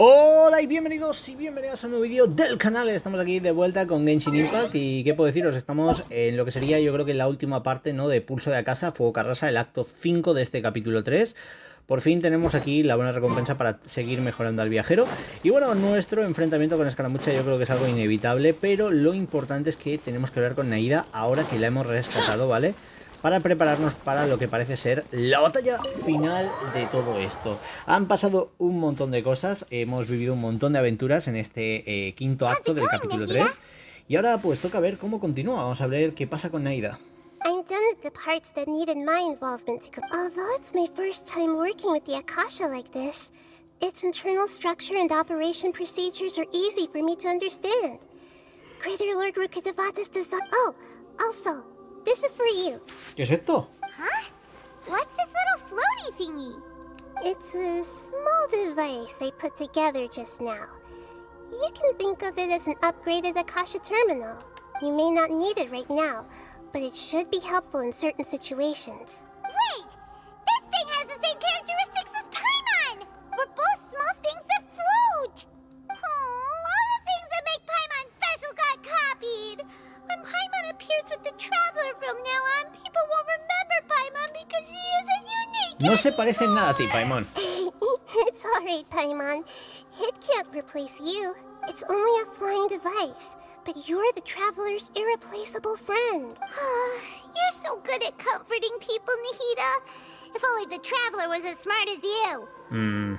Hola y bienvenidos y bienvenidas a un nuevo vídeo del canal. Estamos aquí de vuelta con Genshin Impact y qué puedo deciros, estamos en lo que sería yo creo que la última parte, ¿no?, de Pulso de Akasa, Fuego Carrasa, el acto 5 de este capítulo 3. Por fin tenemos aquí la buena recompensa para seguir mejorando al viajero. Y bueno, nuestro enfrentamiento con Sacaramuccia yo creo que es algo inevitable, pero lo importante es que tenemos que hablar con Nahida ahora que la hemos rescatado, ¿vale?, para prepararnos para lo que parece ser la batalla final de todo esto. Han pasado un montón de cosas, hemos vivido un montón de aventuras en este quinto acto del capítulo 3. Y ahora pues toca ver cómo continúa, vamos a ver qué pasa con Nahida. I'm done with the parts that needed my involvement. Although it's my first time working with the Akasha like this, its internal structure and operation procedures are easy for me to understand. Greater Lord Rukkhadevata's design... Oh, also, this is for you. ¿Qué es esto? Huh? What's this little floaty thingy? It's a small device I put together just now. You can think of it as an upgraded Akasha terminal. You may not need it right now, but it should be helpful in certain situations. Wait! This thing has the same characteristics as Paimon! We're both small things that float! Oh, all the things that make Paimon special got copied! When Paimon appears with the Traveler from now on, people won't remember Paimon because she is a unique... No se parece en nada a ti, Paimon. It's alright, Paimon. It can't replace you. It's only a flying device. But you're the Traveler's irreplaceable friend. You're so good at comforting people, Nahida. If only the Traveler was as smart as you.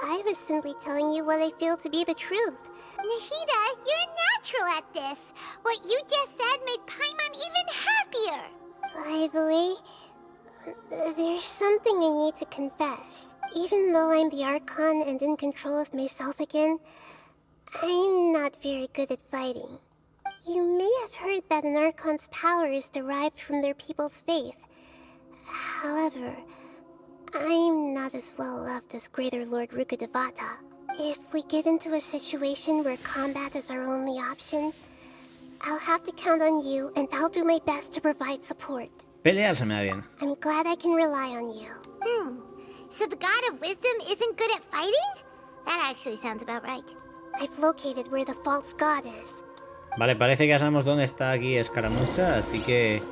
I was simply telling you what I feel to be the truth. Nahida, you're natural at this. What you just said made Paimon even happier. By the way, there's something I need to confess. Even though I'm the Archon and in control of myself again, I'm not very good at fighting. You may have heard that an Archon's power is derived from their people's faith. However, I'm not as well loved as Greater Lord Rukkhadevata. If we get into a situation where combat is our only option, I'll have to count on you and I'll do my best to provide support. Pelear se me da bien. I'm glad I can rely on you. So the God of Wisdom isn't good at fighting? That actually sounds about right. I've located where the false god is. Vale, parece que ya sabemos dónde está aquí Sacaramuccia, así que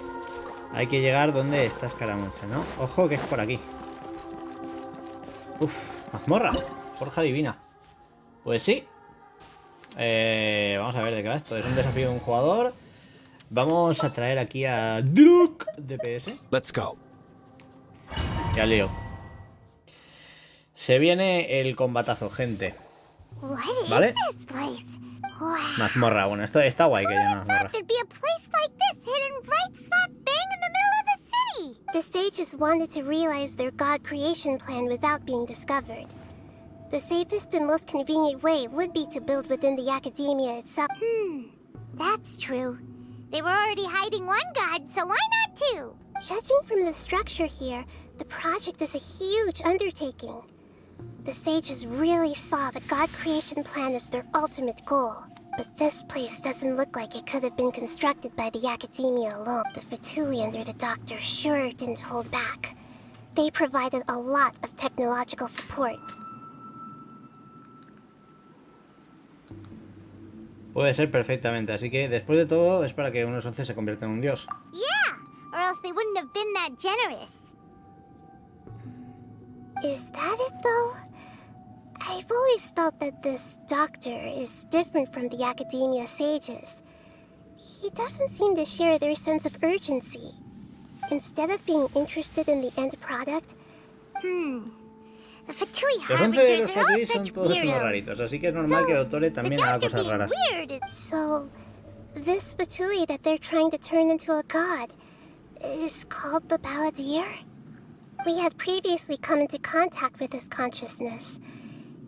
hay que llegar donde está Sacaramuccia, ¿no? Ojo que es por aquí. Uf, mazmorra, forja divina. Pues sí. Vamos a ver de qué va esto. Es un desafío de un jugador. Vamos a traer aquí a Druk DPS. Let's go. Ya lío. Se viene el combatazo, gente. ¿Vale? Mazmorra, bueno, esto está guay que haya una mazmorra. The sages wanted to realize their god creation plan without being discovered. The safest and most convenient way would be to build within the academia itself. That's true. They were already hiding one god, so why not two? Judging from the structure here, the project is a huge undertaking. The sages really saw the god creation plan as their ultimate goal. But this place doesn't look like it could have been constructed by the academia alone. The Fatui under the Doctor sure didn't hold back. They provided a lot of technological support. Puede ser perfectamente, así que después de todo es para que unos 11 se convierta en un dios. Yeah, or else they wouldn't have been that generous. Is that it though? I've always thought that this doctor is different from the academia sages. He doesn't seem to share their sense of urgency. Instead of being interested in the end product, the Fatui Los 11 de los harbingers are all Fatui son such todos unos weirdos. raritos, así que es normal que Dottore también haga cosas raras. So, this Fatui that they're trying to turn into a god is called the Balladeer? We had previously come into contact with his consciousness.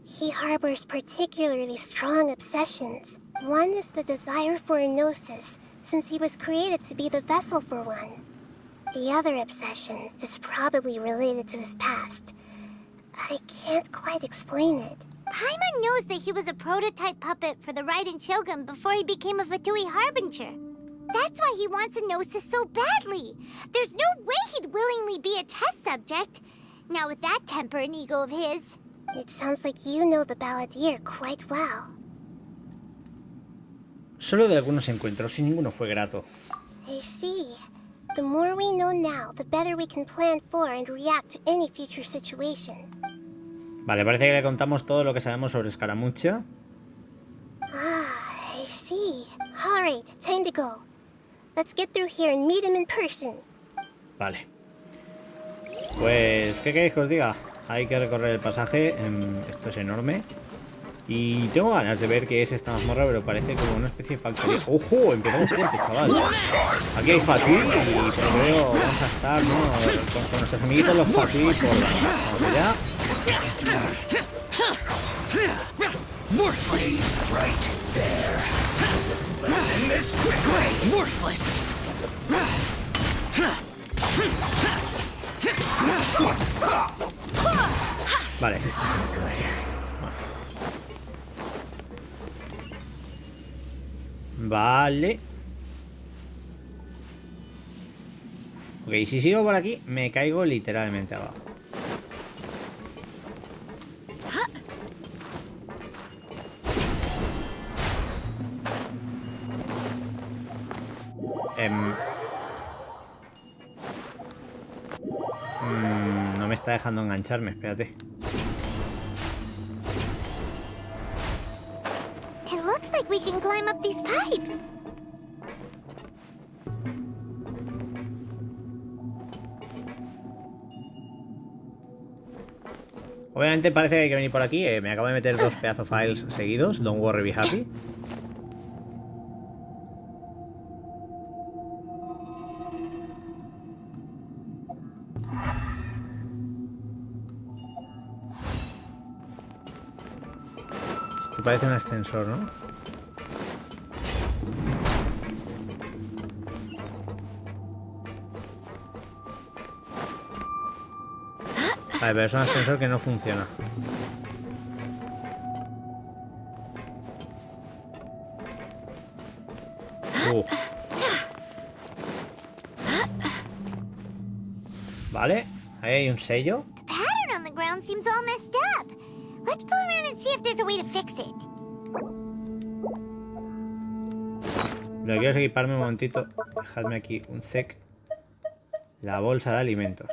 He harbors particularly strong obsessions. One is the desire for a gnosis, since he was created to be the vessel for one. The other obsession is probably related to his past. I can't quite explain it. Paimon knows that he was a prototype puppet for the Raiden Shogun before he became a Fatui Harbinger. That's why he wants a gnosis so badly. There's no way he'd willingly be a test subject. Now with that temper and ego of his. It sounds like you know the balladeer quite well. Solo de algunos encuentros, y ninguno fue grato. I see. The more we know now, the better we can plan for and react to any future situation. Vale, parece que le contamos todo lo que sabemos sobre Sacaramuccia. Ah, I see. Alright, time to go. Let's get through here and meet him in person. Vale. Pues, ¿qué queréis que os diga? Hay que recorrer el pasaje. Esto es enorme. Y tengo ganas de ver qué es esta mazmorra, pero parece como una especie de factoría. ¡Ojo! Empezamos fuerte, chaval. Aquí hay Fatui y por lo veo vamos a estar, ¿no? Con nuestros amiguitos los Fatui por vamos allá. Worthless. Right there. Let's end this quickly. Worthless. Vale. Vale. Ok, si sigo por aquí, me caigo literalmente abajo. No me está dejando engancharme, espérate. It looks like we can climb up these pipes. Obviamente parece que hay que venir por aquí. Me acabo de meter 2 pedazos files seguidos. Don't worry, be happy. Esto parece un ascensor, ¿no? Vale, pero es un ascensor que no funciona. Vale, ahí hay un sello. The pattern on the ground seems all messed up. Let's go around and see if there's a way to fix it. Lo que quiero es equiparme un momentito. Dejadme aquí un sec. La bolsa de alimentos.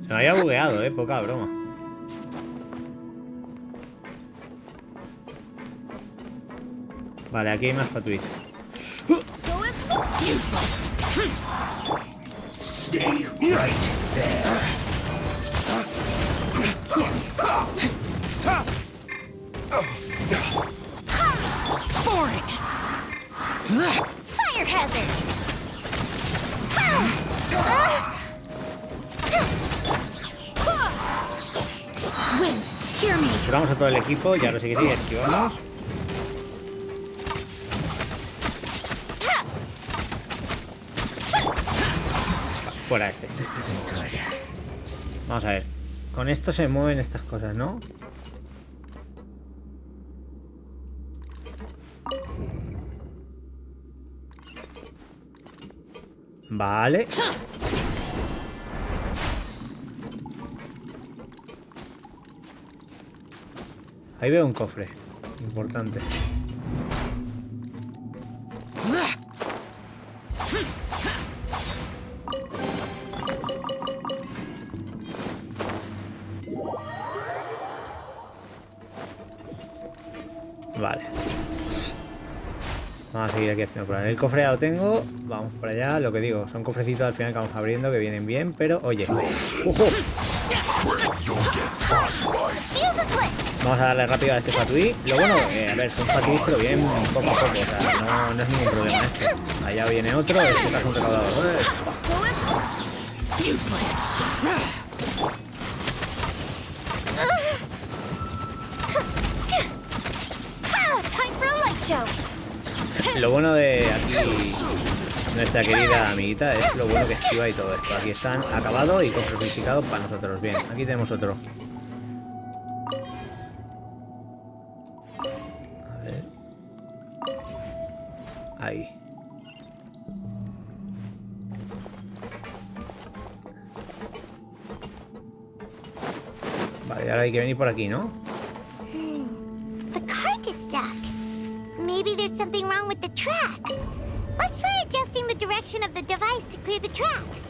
Se me había bugueado, poca broma. Vale, aquí hay más fatuis. Useless. Stay right there. Foreign. Fire hazard. Wind, hear me. Curamos a todo el equipo y ahora sí que sí, esquivamos. Vale, fuera este. This isn't good. Vamos a ver. Con esto se mueven estas cosas, ¿no? Vale. Ahí veo un cofre. Importante. Vale. Vamos a seguir aquí haciendo por ahí. El cofre ya lo tengo. Vamos por allá. Lo que digo, son cofrecitos al final que vamos abriendo que vienen bien, pero oye. ¡Ojo! Vamos a darle rápido a este fatui. Lo bueno, a ver, son fatuis pero vienen poco a poco. O sea, no es ningún problema esto. Allá viene otro. Este caso un recaudador. Lo bueno de aquí nuestra querida amiguita es lo bueno que esquiva y todo esto. Aquí están acabado y cofrecificados para nosotros. Bien, aquí tenemos otro. A ver. Ahí. Vale, ahora hay que venir por aquí, ¿no? The cart is stuck. Maybe there's something wrong with the tracks. Let's try adjusting the direction of the device to clear the tracks.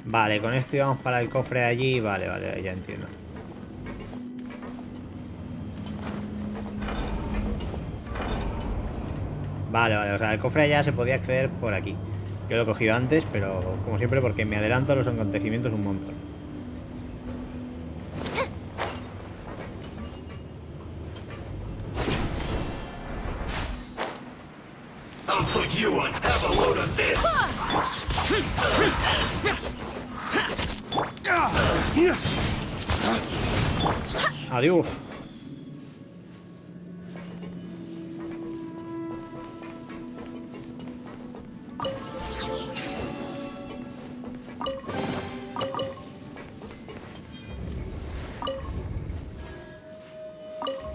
Vale, con esto íbamos para el cofre allí. Vale, vale, ya entiendo. Vale, vale, o sea, el cofre allá se podía acceder por aquí. Yo lo he cogido antes, pero como siempre porque me adelanto a los acontecimientos un montón. I'll put you on. Have a load of this. Adiós.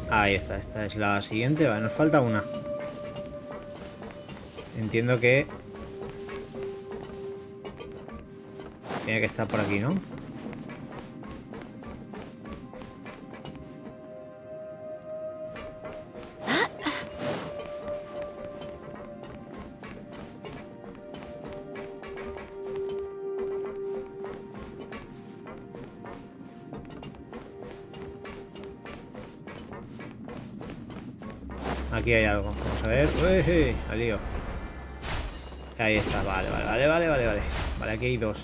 Ahí está, esta es la siguiente. Vale, nos falta una. Entiendo que tiene que estar por aquí, ¿no? Aquí hay algo. Vamos a ver. ¡Uy! Al lío. Ahí está. Vale, vale, vale, vale, vale, vale. Vale, aquí hay dos.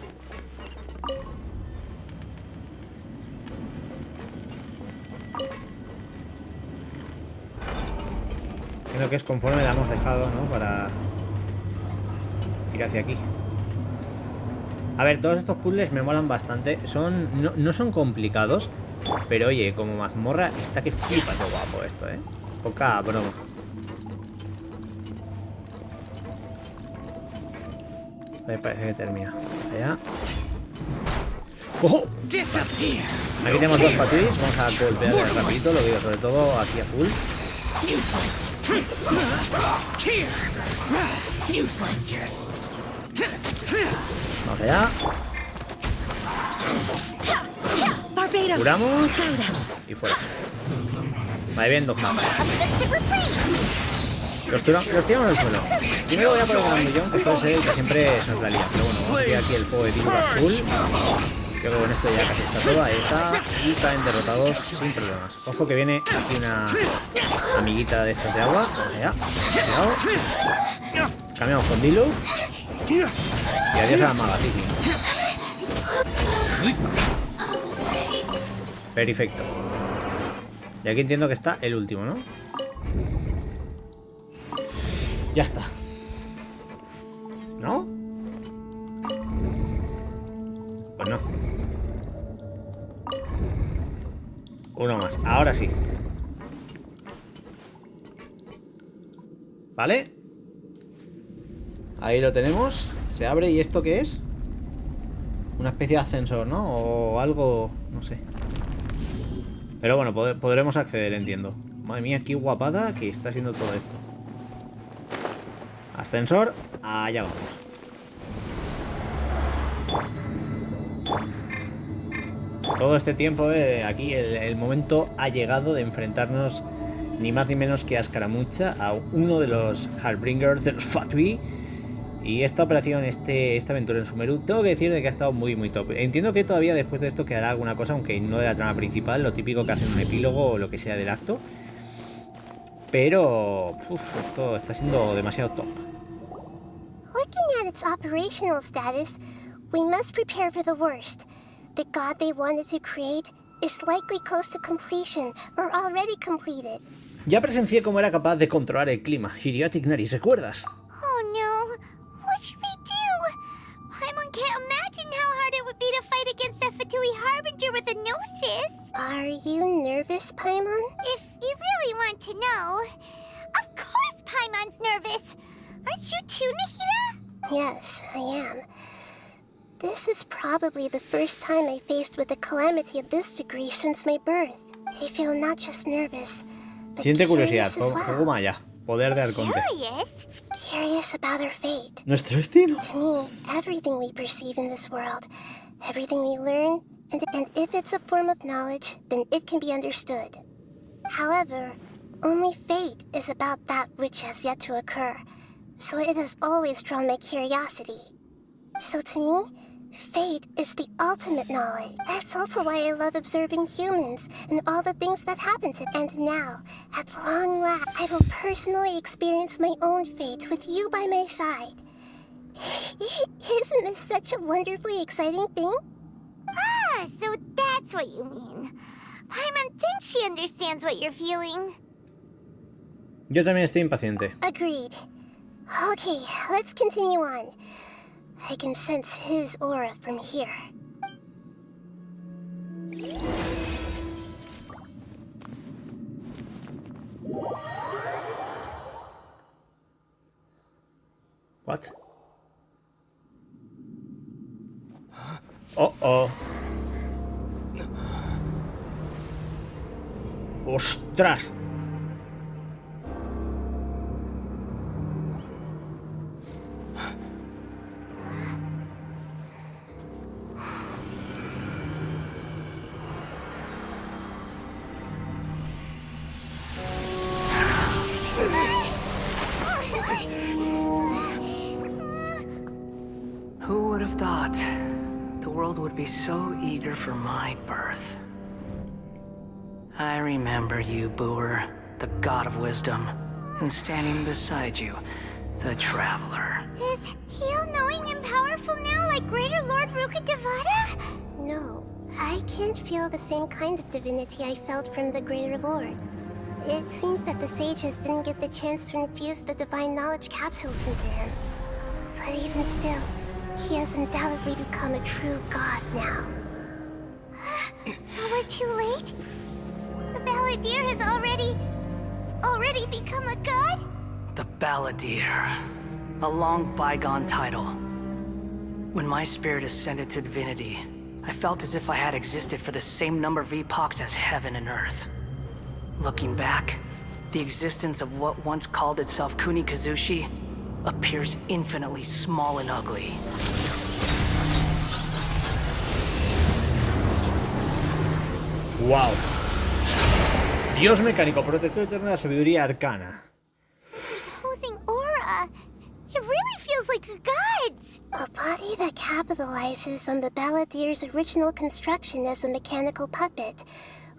Creo que es conforme la hemos dejado, ¿no? Para ir hacia aquí. A ver, todos estos puzzles me molan bastante. No son complicados. Pero oye, como mazmorra está que flipa de guapo esto, ¿eh? Poca broma. Ahí parece que termina. Allá. ¡Ojo! Aquí tenemos dos patris. Vamos a golpear rapidito. Lo digo sobre todo aquí a full. Vamos allá. Curamos. Y fuera. Vale, bien, dos más. Los tiramos al suelo. Primero voy a poner un millón, que suele ser el que siempre se nos la lía. Pero bueno, vamos a tirar aquí el fuego de tiro azul. Creo que con esto ya casi está todo. Ahí está. Y caen derrotados sin problemas. Ojo que viene aquí una amiguita de estas de agua. Vamos allá. Cuidado. Cambiamos con Dilu. Y adiós a la maga, sí. Perfecto. Y aquí entiendo que está el último, ¿no? Ya está. ¿No? Pues no. Uno más. Ahora sí. ¿Vale? Ahí lo tenemos. Se abre. ¿Y esto qué es? Una especie de ascensor, ¿no? O algo... no sé. Pero bueno, podremos acceder, entiendo. Madre mía, qué guapada que está haciendo todo esto. Ascensor, allá vamos. Todo este tiempo aquí el momento ha llegado de enfrentarnos ni más ni menos que a Sacaramuccia, a uno de los Hardbringers, de los Fatui. Y esta operación, esta aventura en Sumeru, tengo que decir de que ha estado muy top. Entiendo que todavía después de esto quedará alguna cosa, aunque no de la trama principal, lo típico que hacen un epílogo o lo que sea del acto. Pero esto está siendo demasiado top. Looking at its operational status, we must prepare for the worst. The god they wanted to create is likely close to completion or already completed. Ya presencié cómo era capaz de controlar el clima. Idiotic Ignaris, ¿recuerdas? Oh no. What should we do? Paimon can't imagine how hard it would be to fight against a Fatui Harbinger with a gnosis. Are you nervous, Paimon? If you really want to know, of course Paimon's nervous. Aren't you too, Nahida? Yes, I am. This is probably the first time I faced with a calamity of this degree since my birth. I feel not just nervous, but Siente curiosidad, curious as well. juego Maya, poder de Arconte. Curious about our fate. Nuestro destino. To me, everything we perceive in this world, everything we learn, and if it's a form of knowledge, then it can be understood. However, only fate is about that which has yet to occur, so it has always drawn my curiosity. So to me, fate is the ultimate knowledge. That's also why I love observing humans and all the things that happen to them. And now, at long last, I will personally experience my own fate with you by my side. Isn't this such a wonderfully exciting thing? Ah, so that's what you mean. Paimon thinks she understands what you're feeling. Yo también estoy impaciente. Agreed. Okay, let's continue on. I can sense his aura from here. What? Oh. ¡Ostras! Who would have thought the world would be so eager for my birth? I remember you, Booer, the god of wisdom, and standing beside you, the traveler. Is he all-knowing and powerful now, like Greater Lord Rukkhadevata? No, I can't feel the same kind of divinity I felt from the Greater Lord. It seems that the sages didn't get the chance to infuse the divine knowledge capsules into him. But even still, he has undoubtedly become a true god now. So we're too late? The Balladeer has already become a god? The Balladeer. A long bygone title. When my spirit ascended to divinity, I felt as if I had existed for the same number of epochs as heaven and earth. Looking back, the existence of what once called itself Kunikazushi appears infinitely small and ugly. Wow. Dios mecánico, protector eterno de la sabiduría arcana. Imposing aura. It really feels like a god's. A body that capitalizes on the Balladeer's original construction as a mechanical puppet,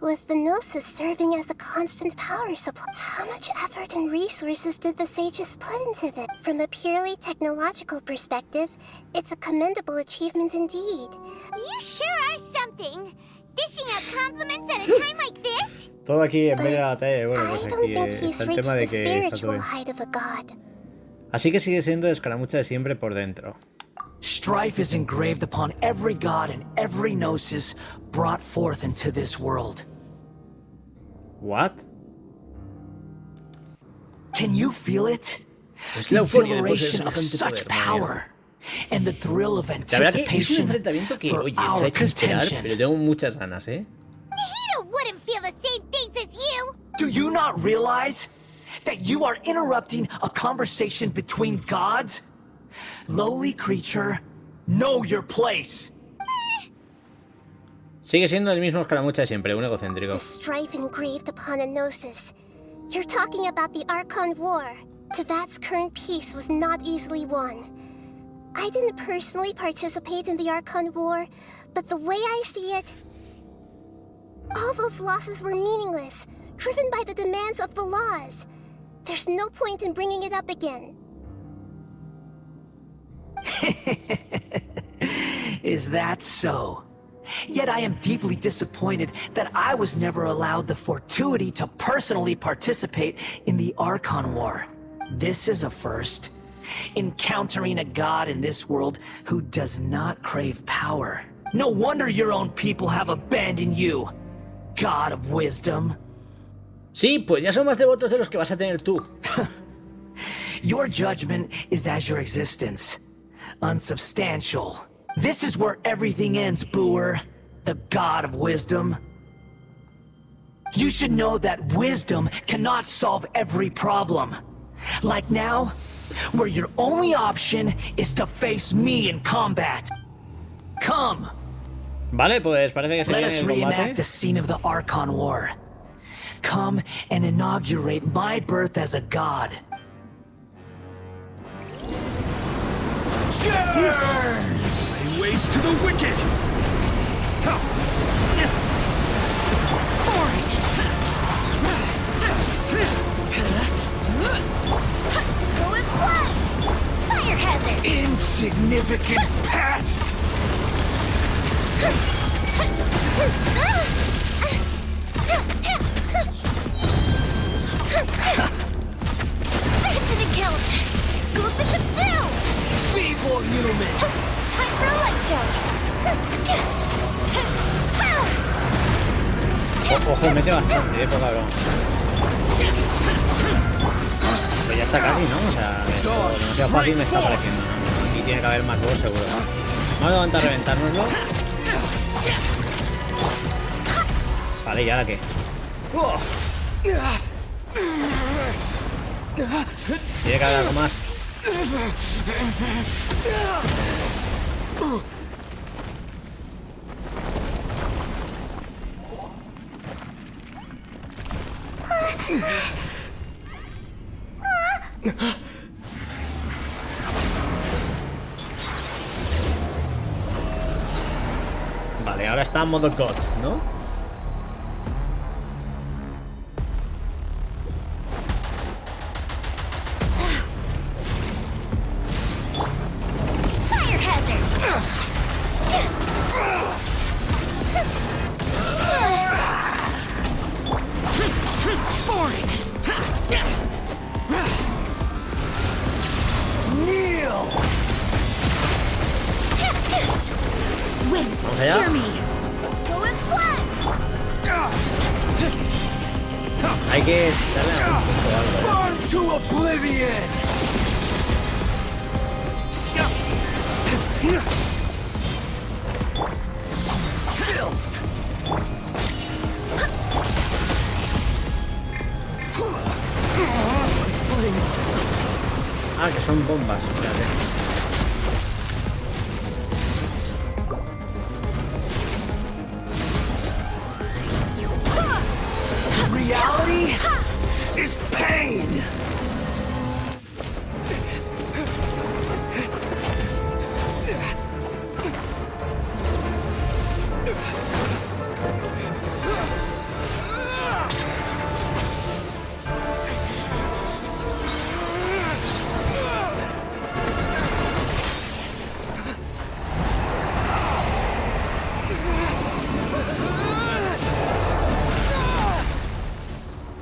with the Gnosis serving as a constant power supply. How much effort and resources did the sages put into this? From a purely technological perspective, it's a commendable achievement indeed. You sure are something. Dishing out compliments at a time like this? Todo aquí en vez de la batalla, bueno, pues I aquí don't think he's está el reached tema de the que está todo spiritual bien. height of a god. Así que sigue siendo de Sacaramuccia de siempre por dentro. Strife is engraved upon every god and every gnosis brought forth into this world. What? Can you feel it? Es The la euforia de poseer exhilaration of semejante such poder, madre mía. power and the thrill of La verdad que es un anticipation enfrentamiento que, for oye, se ha our hecho esperar, pero contention. tengo muchas ganas, ¿eh? Nahida wouldn't feel the same things as you. Do you not realize that you are interrupting a conversation between gods? Lowly creature, know your place. Sigue siendo el mismo Sacaramuccia de siempre, un egocéntrico. The strife engraved upon a gnosis. You're talking about the Archon War. Tevat's current peace was not easily won. I didn't personally participate in the Archon War, but the way I see it, all those losses were meaningless, driven by the demands of the laws. There's no point in bringing it up again. Is that so? Yet I am deeply disappointed that I was never allowed the fortuity to personally participate in the Archon War. This is a first. Encountering a god in this world who does not crave power. No wonder your own people have abandoned you, God of Wisdom. Sí, pues ya son más devotos de los que vas a tener tú. Your judgment is as your existence. Unsubstantial. This is where everything ends, Booer. The God of Wisdom. You should know that wisdom cannot solve every problem. Like now, where your only option is to face me in combat. Come. Vale, pues parece que se Let viene us el reenact combate. the scene of the Archon War. Come and inaugurate my birth as a god. Churn! Lay waste to the wicked! Go as one! Fire hazard! Insignificant pest! Infinite count! Go Bishop down! Feeble human! Time for a light show! Ojo, mete bastante, cabrón. Pues ya está casi, ¿no? O sea, esto demasiado fácil me está pareciendo, ¿no? Aquí tiene que haber más dos seguro. Vamos a levantar a reventárnoslo. Vale, ¿y ahora qué? Tiene que haber algo más. Vale, ahora está en modo God, ¿no? Fire hazard! Kneel! Wind, Vamos allá. hear me! Go as one! Hay que darle a un punto o algo, ¿eh? Burn to oblivion! Filth! Ah, que son bombas, espérate. Reality is pain!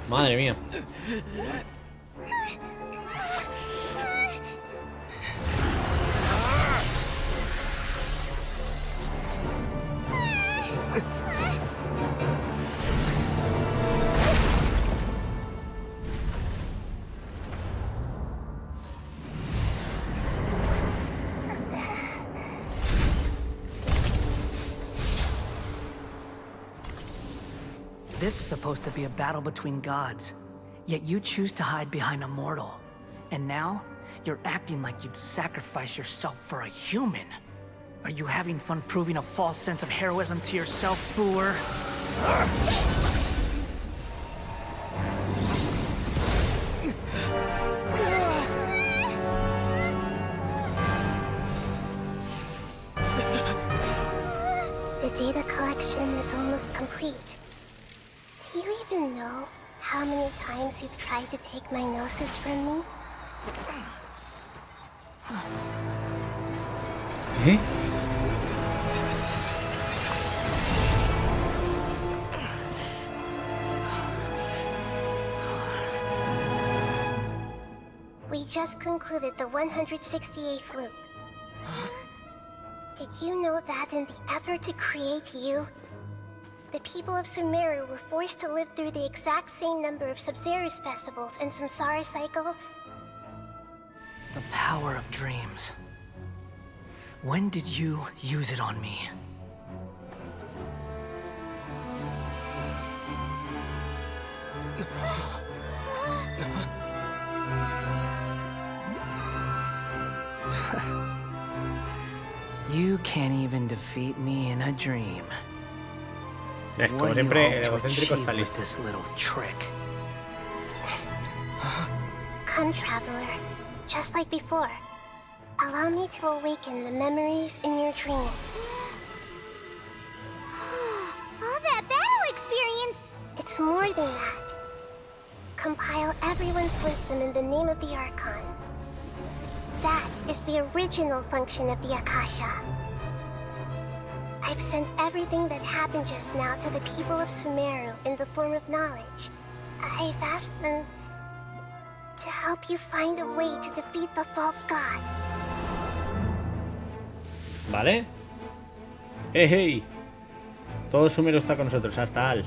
Madre mía. This is supposed to be a battle between gods, yet you choose to hide behind a mortal. And now, you're acting like you'd sacrifice yourself for a human. Are you having fun proving a false sense of heroism to yourself, Booer? data collection is almost complete. Do you even know how many times you've tried to take my gnosis from me? ¿Eh? We just concluded the 168th loop. Did you know that in the effort to create you, the people of Sumeru were forced to live through the exact same number of Sub-Zerus festivals and samsara cycles? The power of dreams. When did you use it on me? You can't even defeat me in a dream. Como What do you siempre, hope el to egocéntrico achieve está with listo. this little trick? Come, traveler. Just like before. Allow me to awaken the memories in your dreams. All that battle experience! It's more than that. Compile everyone's wisdom in the name of the Archon. That is the original function of the Akasha. I've sent everything that happened just now to the people of Sumeru in the form of knowledge. I've asked them to help you find a way to defeat the false god. ¿Vale? Hey! Todo Sumeru está con nosotros, hasta Al.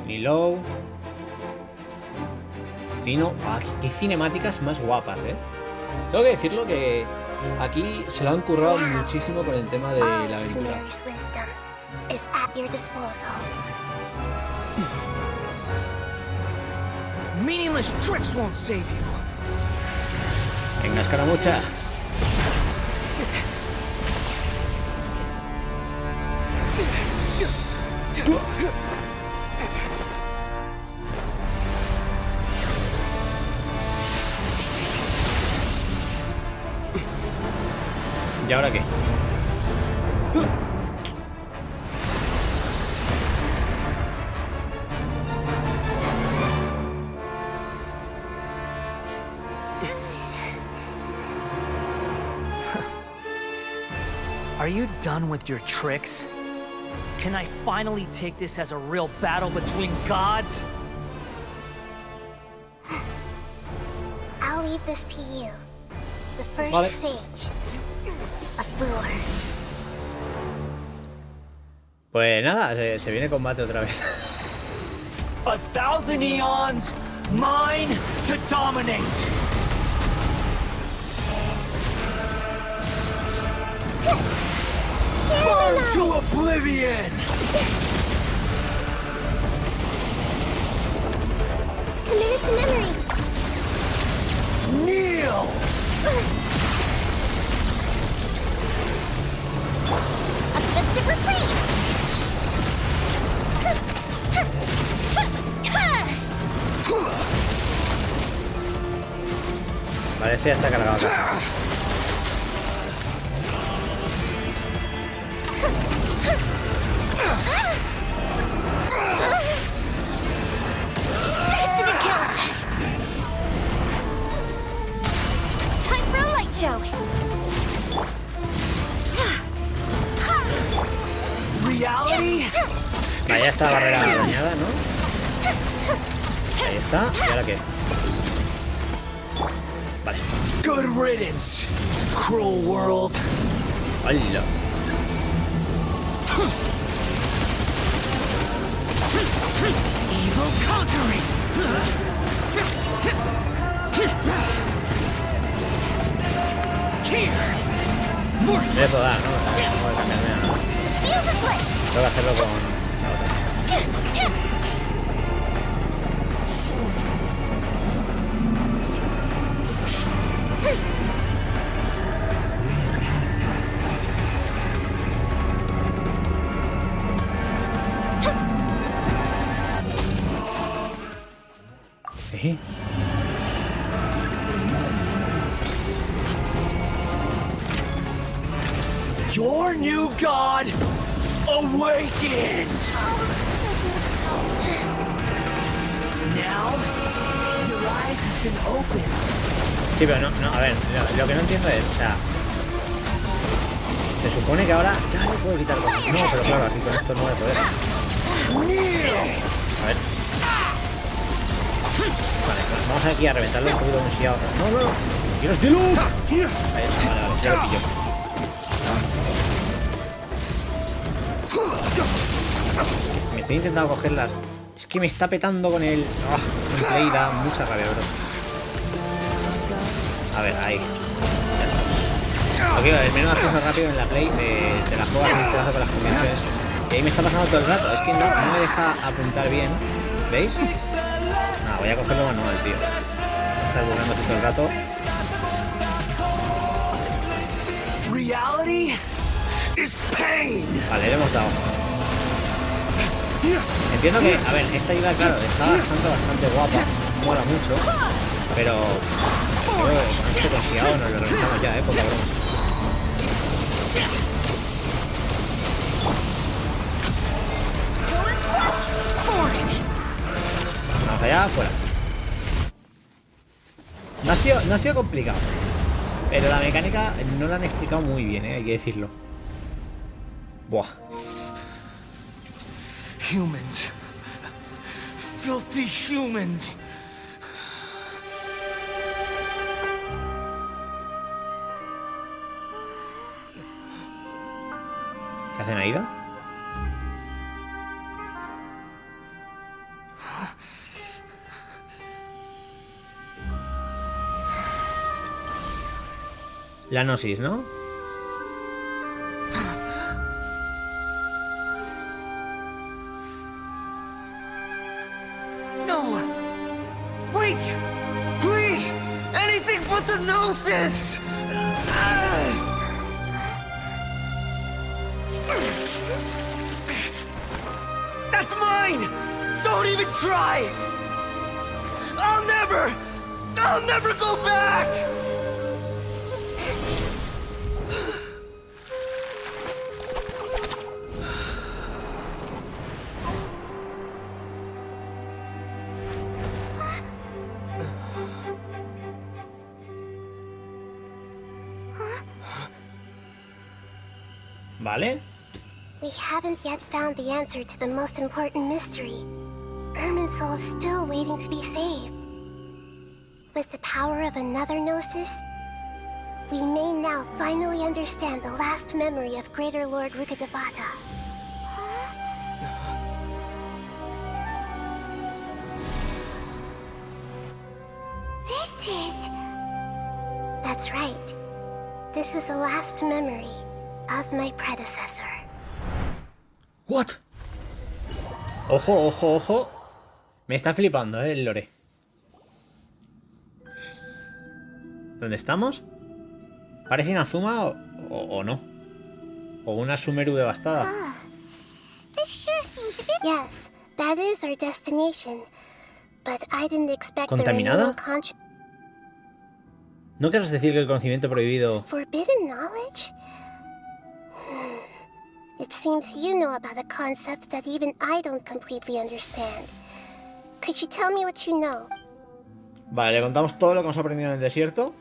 Ni Low. Tino. Ah, qué cinemáticas más guapas, ¿eh? Tengo que decirlo que aquí se lo han currado muchísimo con el tema de All la of aventura. Sumeru's wisdom is at your disposal. Meaningless tricks won't save you. Venga, Sacaramuccia. ¿Y ahora qué? Are you done with your tricks? Can I finally take this as a real battle between gods? I'll leave this to you. The first Vale. sage of Brewer. Pues nada, se viene combate otra vez. 1,000 eons, mine to dominate. Burn to oblivion. Committed to memory. Kneel. A festive reprise. Vale, este ya está cargado acá. Didn't count. Time for a light show. Reality? Vale, ya está la barrera dañada, ¿no? Ahí está. ¿Y ahora qué? Vale. Good riddance, cruel world. ¡Hala! Evil conquering. Here. More Eso da, ¿no? No voy a cambiarme nada. Tengo que hacerlo con la otra. Your new god awakens! Now, your eyes have been opened. Sí, pero no, a ver, lo que no entiendo es, o sea... Se supone que ahora ya le puedo quitar cosas. No, pero claro, así con esto no voy a poder. A ver. Vale, pues vamos aquí a reventarlo un poquito con si ahora. No. ¡Quiero estilo! Ahí está, vale, ya lo pillo. Me estoy intentando cogerlas. Es que me está petando con el... un play da mucha rabia, bro. A ver, ahí. Aquí, el menú de acceso rápido en la play te la juegas y te das con las combinaciones. Y ahí me está pasando todo el rato. Es que no me deja apuntar bien. ¿Veis? No, voy a cogerlo manual, tío. Está burlando todo el rato. Vale, le hemos dado. Entiendo que, a ver, esta ayuda, claro, está bastante guapa. Mola mucho. Pero creo que con este consigado nos lo reventamos ya, poca broma. Vamos allá, fuera. No ha sido complicado. Pero la mecánica no la han explicado muy bien, hay que decirlo. Buah. Humans. Filthy humans. ¿Qué hace Nahida? La gnosis, ¿no? No! Wait! Please! Anything but the gnosis! That's mine! Don't even try! I'll never go back! Vale. We haven't yet found the answer to the most important mystery. Irminsul is still waiting to be saved. With the power of another gnosis, we may now finally understand the last memory of Greater Lord Rukkhadevata. This is... That's right. This is the last memory of my predecessor. What? Ojo, ojo, ojo. Me está flipando, el lore. ¿Dónde estamos? ¿Parece Inazuma o no? O una Sumeru devastada. This sure seems a bit... Yes, that is our destination. But I didn't expect the ¿Contaminada? remaining ¿No querrás decir que el conocimiento prohibido... Forbidden knowledge? It seems you know about a concept that even I don't completely understand. Could you tell me what you know? Vale, le contamos todo lo que hemos aprendido en el desierto.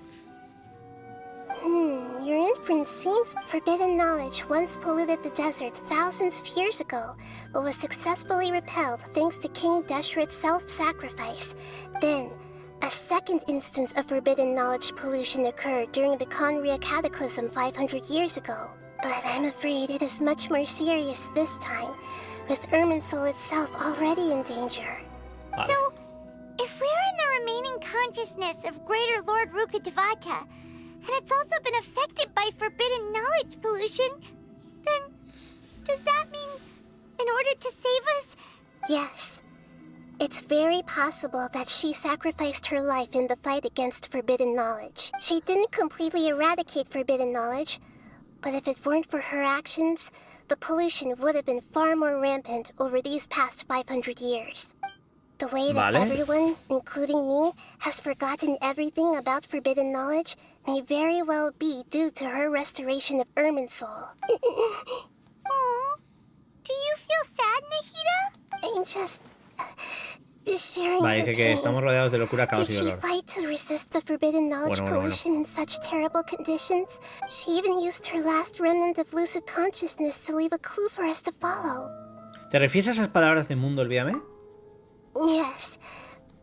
Your inference seems forbidden knowledge once polluted the desert thousands of years ago, but was successfully repelled thanks to King Deshret's self-sacrifice. Then, a second instance of forbidden knowledge pollution occurred during the Conria Cataclysm 500 years ago. But I'm afraid it is much more serious this time, with Irminsul itself already in danger. Vale. So, if we're in the remaining consciousness of Greater Lord Rukkhadevata, and it's also been affected by forbidden knowledge pollution, then does that mean in order to save us? Yes. It's very possible that she sacrificed her life in the fight against forbidden knowledge. She didn't completely eradicate forbidden knowledge, but if it weren't for her actions, the pollution would have been far more rampant over these past 500 years. The way that everyone, including me, has forgotten everything about forbidden knowledge may very well be due to her restoration of Irminsul. Do you feel sad, Nahida? I'm just sharing Vale, her dice que pain. estamos rodeados de locura, caos Did y she dolor. fight to resist the forbidden knowledge Bueno. pollution in such terrible conditions? She even used her last remnant of lucid consciousness to leave a clue for us to follow. ¿Te refieres a esas palabras de mundo, olvídame? Yes.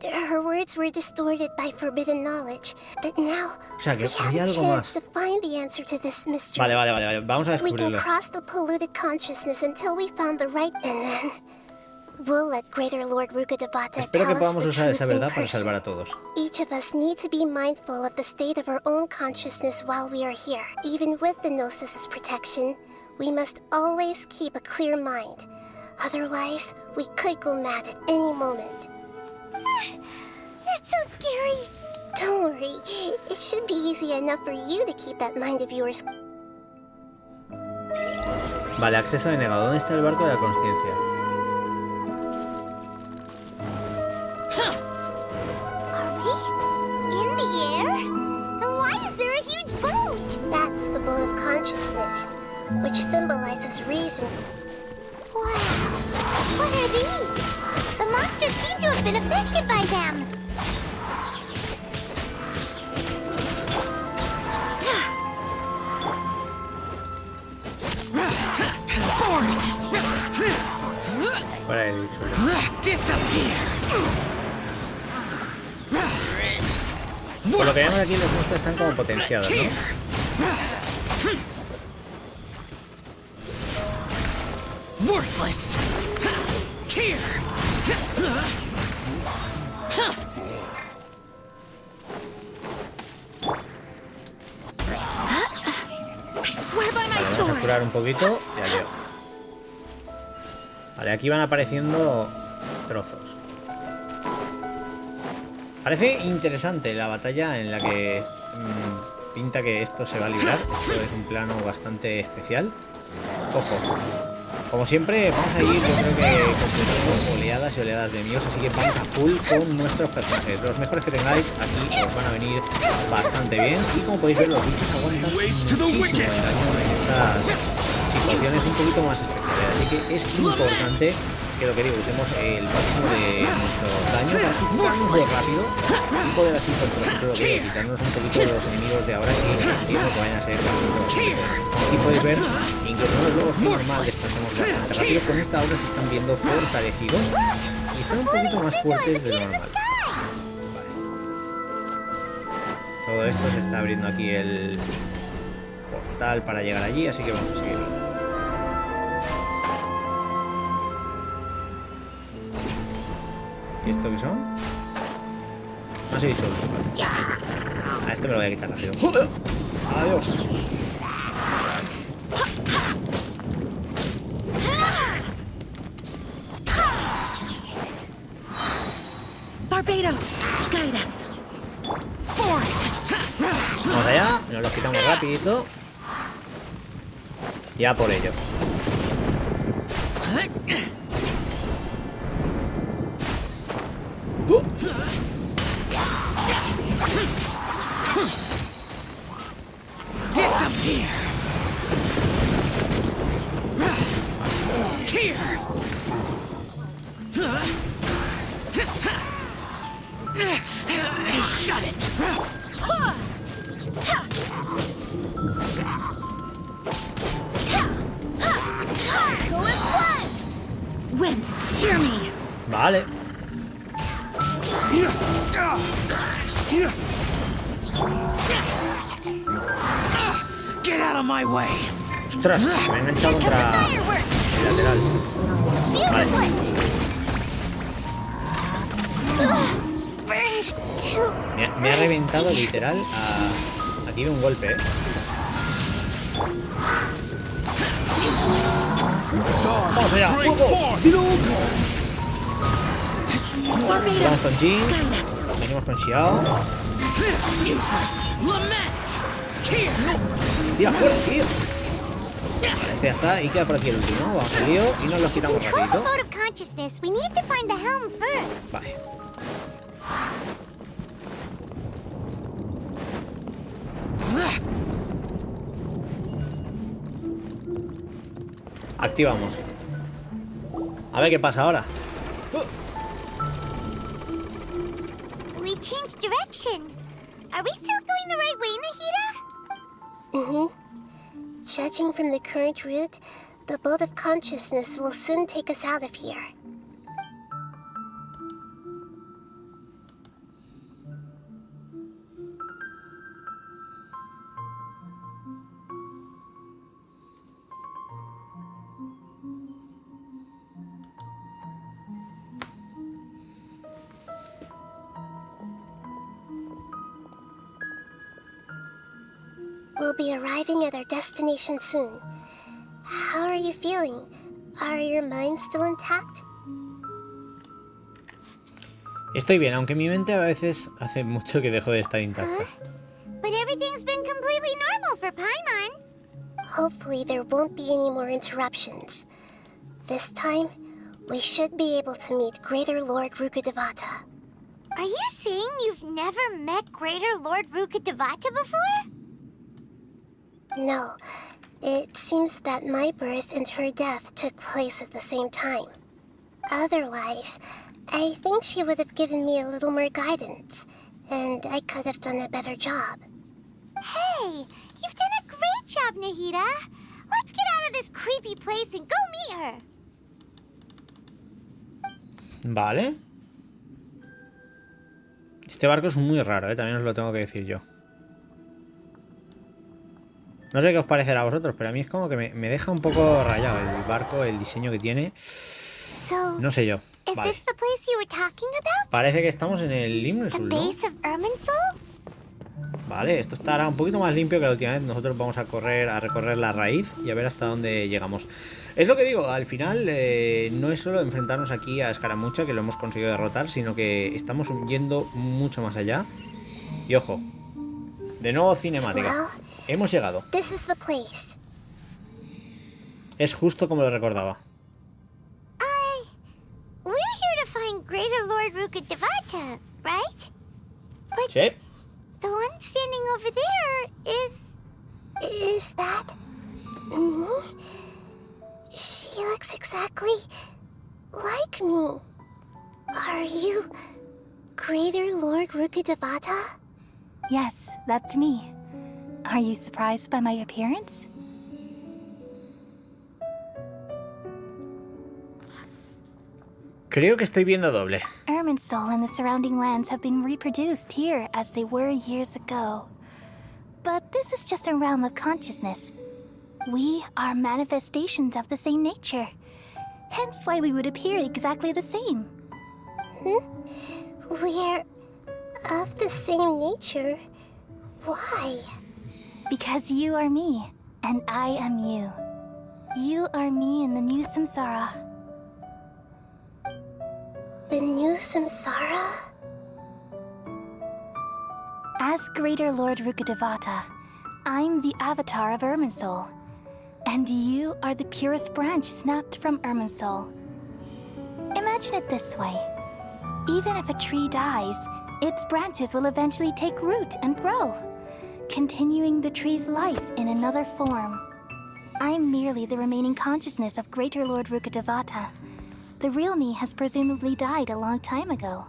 Her words were distorted by forbidden knowledge, but now O sea, que we have había a algo chance más. to find the answer to this mystery. Vale. Vamos a We can descubrirlo. cross the polluted consciousness until we found the right, and then we'll let Greater Lord Rukkhadevata Espero tell que us podamos the usar truth esa in verdad para person. salvar a todos. Each of us need to be mindful of the state of our own consciousness while we are here. Even with the Gnosis' protection, we must always keep a clear mind. Otherwise, we could go mad at any moment. That's so scary. Don't worry, it should be easy enough for you to keep that mind of yours. Vale, acceso denegado. ¿Dónde está el barco de la conciencia? Are we in the air? And why is there a huge boat? That's the boat of consciousness, which symbolizes reason. Wow. What are these? The monsters seem to have been affected by them. Por ahí, dicho. Por lo que vemos aquí, los monstruos están como potenciados, ¿no? Worthless. Here. I swear by my Vale, vamos a sword. curar un poquito y adiós. Vale, aquí van apareciendo trozos. Parece interesante la batalla en la que pinta que esto se va a librar. Esto es un plano bastante especial. Ojo. Como siempre, vamos a ir, yo creo que completando oleadas y oleadas de enemigos, así que vamos a full con nuestros personajes. Los mejores que tengáis aquí os van a venir bastante bien. Y como podéis ver, los bichos aguantan muchísimo el daño en estas situaciones un poquito más especiales. Así que es importante que lo que digo, usemos el máximo de nuestro daño para quitarnos rápido y poder así, por ejemplo, lo que digo, quitarnos un poquito de los enemigos de ahora que entiendo que vayan a ser bastante. Aquí podéis ver, incluso los lobos normal desplazamos bastante rápido, con esta obra se están viendo fortalecidos y están un poquito más fuertes de lo normal. Vale. Todo esto se está abriendo aquí el portal para llegar allí, así que vamos a seguirlo. ¿Y esto qué son? No sé, solo. A este me lo voy a quitar rápido. ¡Joder! ¡Adiós! Barbados, guide us. Vamos allá, nos los quitamos rapidito. Ya por ello. Disappear. Here. Shut it. Go as one. Wind, hear me. Vale. Get out of my way. Ostras, me he enganchado contra el lateral. Vale. Burned too. Me ha reventado literal a... Aquí de un golpe, ¿eh? Vamos allá, fuego. Vamos con Jin. Guide us. Venimos con Xiao. Tira fuera, tío. Vale, este ya está. Y queda por aquí el último. Vamos al lío y nos los quitamos Control the rapidito. boat of consciousness. We need to find the helm first. Vale. Activamos. A ver qué pasa ahora. We changed direction. Are we still going the right way, Nahida? Judging from the current route, the boat of consciousness will soon take us out of here. We'll be arriving at our destination soon. How are you feeling? Are your minds still intact? Estoy bien, aunque mi mente a veces hace mucho que dejó de estar intacta. But everything's been completely normal for Paimon. Hopefully there won't be any more interruptions. This time, we should be able to meet Greater Lord Rukkhadevata. Are you saying you've never met Greater Lord Rukkhadevata before? No, it seems that my birth and her death took place at the same time. Otherwise, I think she would have given me a little more guidance, and I could have done a better job. Hey, you've done a great job, Nahida. Let's get out of this creepy place and go meet her. Vale. Este barco es muy raro, también os lo tengo que decir yo. No sé qué os parecerá a vosotros, pero a mí es como que me deja un poco rayado el barco, el diseño que tiene. No sé yo. Vale. Parece que estamos en el Limnersul, ¿no? Vale, esto estará un poquito más limpio que la última vez. Nosotros vamos a recorrer la raíz y a ver hasta dónde llegamos. Es lo que digo, al final no es solo enfrentarnos aquí a Sacaramuccia, que lo hemos conseguido derrotar, sino que estamos yendo mucho más allá. Y ojo, de nuevo cinemática. Hemos llegado. This is the place. Es justo como lo recordaba. We're here to find Greater Lord Rukkhadevata, right? But Sí. the one standing over there is... Is that me? She looks exactly like me. Are you Greater Lord Rukkhadevata? Yes, that's me. Are you surprised by my appearance? Creo que estoy viendo doble. Irminsul and the surrounding lands have been reproduced here as they were years ago. But this is just a realm of consciousness. We are manifestations of the same nature. Hence why we would appear exactly the same. We're of the same nature? Why? Because you are me, and I am you. You are me in the new samsara. The new samsara? As Greater Lord Rukkhadevata, I'm the avatar of Irminsul. And you are the purest branch snapped from Irminsul. Imagine it this way. Even if a tree dies, its branches will eventually take root and grow, continuing the tree's life in another form. I'm merely the remaining consciousness of Greater Lord Rukkhadevata. The real me has presumably died a long time ago.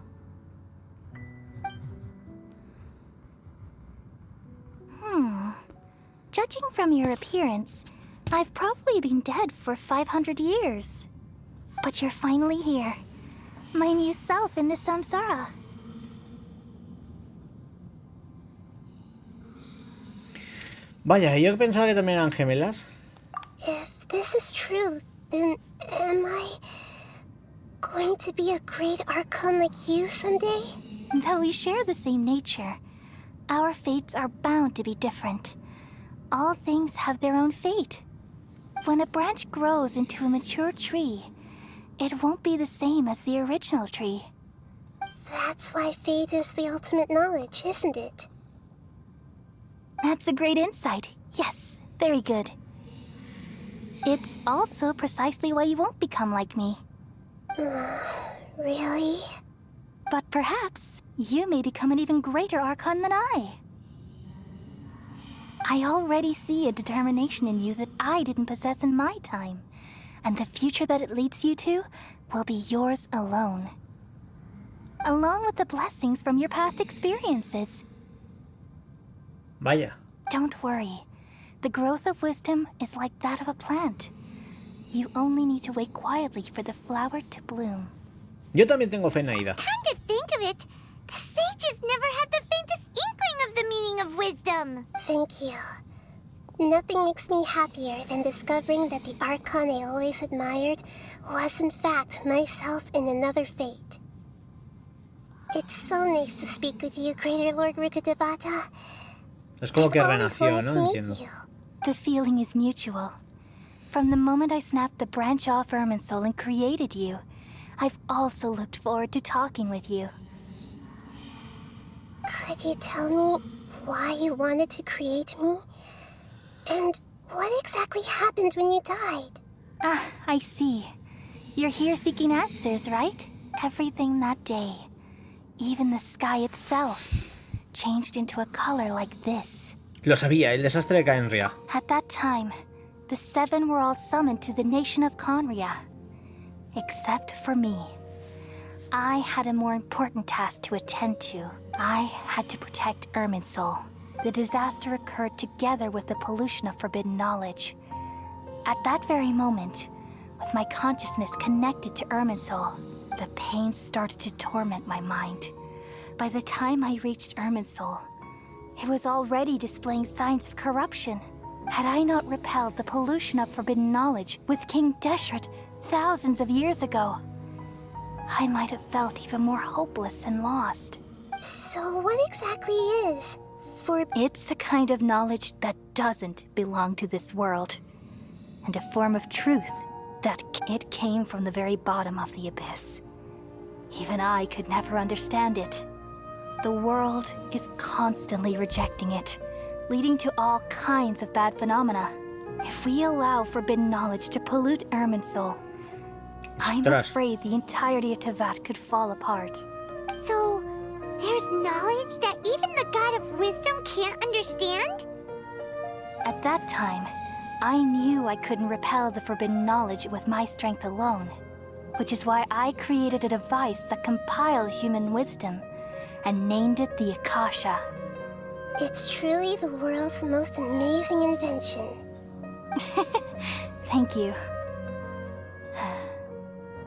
Judging from your appearance, I've probably been dead for 500 years. But you're finally here. My new self in the samsara. Vaya, yo pensaba que también eran gemelas. If this is true, then am I going to be a great Archon like you someday? Though we share the same nature, our fates are bound to be different. All things have their own fate. When a branch grows into a mature tree, it won't be the same as the original tree. That's why fate is the ultimate knowledge, isn't it? That's a great insight. Yes, very good. It's also precisely why you won't become like me. Really? But perhaps you may become an even greater Archon than I. I already see a determination in you that I didn't possess in my time. And the future that it leads you to will be yours alone. Along with the blessings from your past experiences. Vaya. Don't worry. The growth of wisdom is like that of a plant. You only need to wait quietly for the flower to bloom. Yo también tengo fe en Nahida. Come to think of it, the sages never had the faintest inkling of the meaning of wisdom. Thank you. Nothing makes me happier than discovering that the Archon I always admired was in fact myself in another fate. It's so nice to speak with you, Greater Lord Rukkhadevata. Es como que I've always renació, wanted ¿no? to meet Entiendo. you. The feeling is mutual. From the moment I snapped the branch off Irminsul and created you, I've also looked forward to talking with you. Could you tell me why you wanted to create me? And what exactly happened when you died? Ah, I see. You're here seeking answers, right? Everything that day, even the sky itself, changed into a color like this. Lo sabía, el desastre de Caenria. At that time, the seven were all summoned to the nation of Conria. Except for me. I had a more important task to attend to. I had to protect Irminsul. The disaster occurred together with the pollution of forbidden knowledge. At that very moment, with my consciousness connected to Irminsul, the pain started to torment my mind. By the time I reached Irminsul, it was already displaying signs of corruption. Had I not repelled the pollution of forbidden knowledge with King Deshret thousands of years ago, I might have felt even more hopeless and lost. So what exactly is It's a kind of knowledge that doesn't belong to this world, and a form of truth that it came from the very bottom of the abyss. Even I could never understand it. The world is constantly rejecting it, leading to all kinds of bad phenomena. If we allow forbidden knowledge to pollute Irminsul, I'm afraid the entirety of Tevat could fall apart. So, there's knowledge that even the God of Wisdom can't understand? At that time, I knew I couldn't repel the forbidden knowledge with my strength alone, which is why I created a device that compiled human wisdom and named it the Akasha. It's truly the world's most amazing invention. Thank you.